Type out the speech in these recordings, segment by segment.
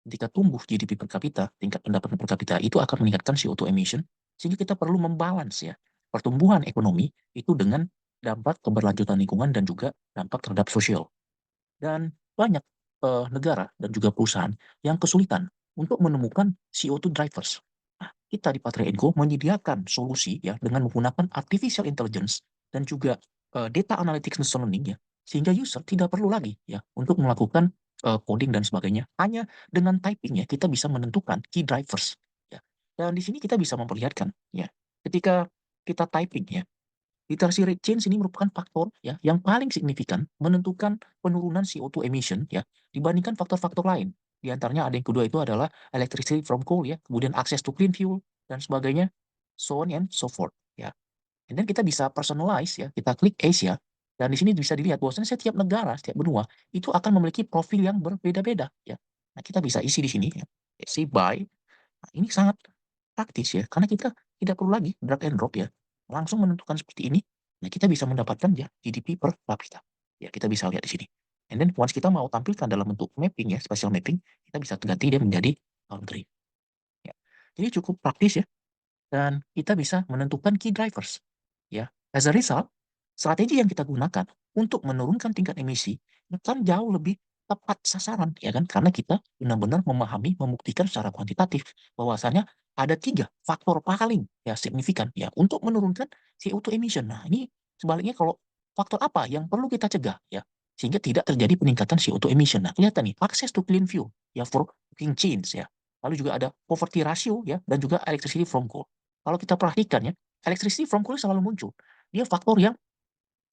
ketika tumbuh GDP per kapita, tingkat pendapatan per kapita itu akan meningkatkan CO2 emission, sehingga kita perlu membalance ya pertumbuhan ekonomi itu dengan dampak keberlanjutan lingkungan dan juga dampak terhadap sosial. Dan banyak negara dan juga perusahaan yang kesulitan untuk menemukan CO2 drivers. Nah, kita di Patria Info menyediakan solusi ya dengan menggunakan artificial intelligence dan juga data analytics machine learning ya, sehingga user tidak perlu lagi ya untuk melakukan coding dan sebagainya. Hanya dengan typing ya kita bisa menentukan key drivers ya. Dan di sini kita bisa memperlihatkan ya, ketika kita typing ya, literacy rate change ini merupakan faktor ya yang paling signifikan menentukan penurunan CO2 emission ya dibandingkan faktor-faktor lain. Di antaranya ada yang kedua itu adalah electricity from coal ya, kemudian access to clean fuel dan sebagainya, so on and so forth ya. Dan kita bisa personalize ya, kita klik Asia dan di sini bisa dilihat bahwasanya setiap negara, setiap benua itu akan memiliki profil yang berbeda-beda ya. Nah, kita bisa isi di sini ya. Isi by. Nah, ini sangat praktis ya, karena kita tidak perlu lagi drag and drop ya, langsung menentukan seperti ini, nah kita bisa mendapatkan ya GDP per kapita. Ya, kita bisa lihat di sini. And then once kita mau tampilkan dalam bentuk mapping ya, spatial mapping, kita bisa ganti dia menjadi country. Ya. Jadi cukup praktis ya, dan kita bisa menentukan key drivers. Ya, as a result, strategi yang kita gunakan untuk menurunkan tingkat emisi akan jauh lebih tepat sasaran, ya kan? Karena kita benar-benar memahami, membuktikan secara kuantitatif bahwasannya ada 3 faktor paling ya signifikan ya untuk menurunkan CO2 emission. Nah, ini sebaliknya kalau faktor apa yang perlu kita cegah ya sehingga tidak terjadi peningkatan CO2 emission. Nah, kelihatan nih access to clean fuel ya for cooking chains ya. Lalu juga ada poverty ratio ya dan juga electricity from coal. Kalau kita perhatikan ya, electricity from coal selalu muncul. Dia faktor yang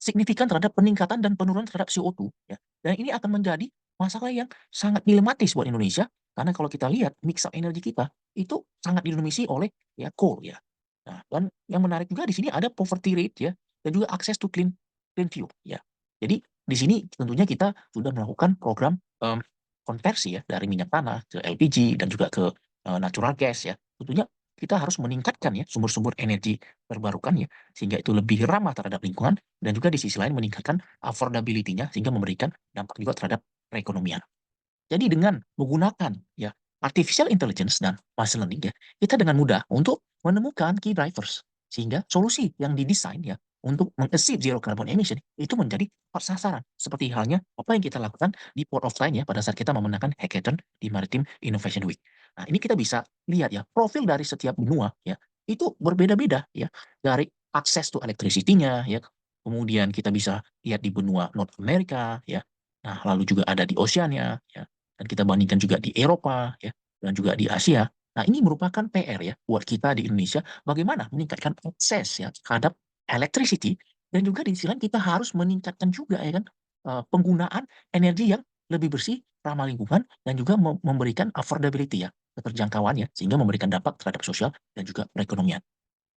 signifikan terhadap peningkatan dan penurunan terhadap CO2 ya. Dan ini akan menjadi masalah yang sangat dilematis buat Indonesia karena kalau kita lihat mix up energi kita itu sangat didominasi oleh ya coal ya. Nah, dan yang menarik juga di sini ada poverty rate ya dan juga access to clean clean fuel ya. Jadi di sini tentunya kita sudah melakukan program konversi ya dari minyak tanah ke LPG dan juga ke natural gas ya. Tentunya kita harus meningkatkan ya sumber-sumber energi terbarukan ya sehingga itu lebih ramah terhadap lingkungan dan juga di sisi lain meningkatkan affordability-nya sehingga memberikan dampak juga terhadap perekonomian. Jadi dengan menggunakan ya artificial intelligence dan machine learning ya, kita dengan mudah untuk menemukan key drivers sehingga solusi yang didesain ya untuk meng-achieve zero carbon emission itu menjadi tepat sasaran. Seperti halnya apa yang kita lakukan di Port of Time ya pada saat kita memenangkan hackathon di Maritime Innovation Week. Nah, ini kita bisa lihat ya profil dari setiap benua ya itu berbeda-beda ya dari akses to electricity-nya ya. Kemudian kita bisa lihat di benua North America ya. Nah, lalu juga ada di Oceania ya dan kita bandingkan juga di Eropa ya, dan juga di Asia. Nah, ini merupakan PR ya buat kita di Indonesia, bagaimana meningkatkan akses ya terhadap electricity dan juga di sisi lain kita harus meningkatkan juga ya kan, penggunaan energi yang lebih bersih, ramah lingkungan dan juga memberikan affordability ya, keterjangkauan ya, sehingga memberikan dampak terhadap sosial dan juga perekonomian.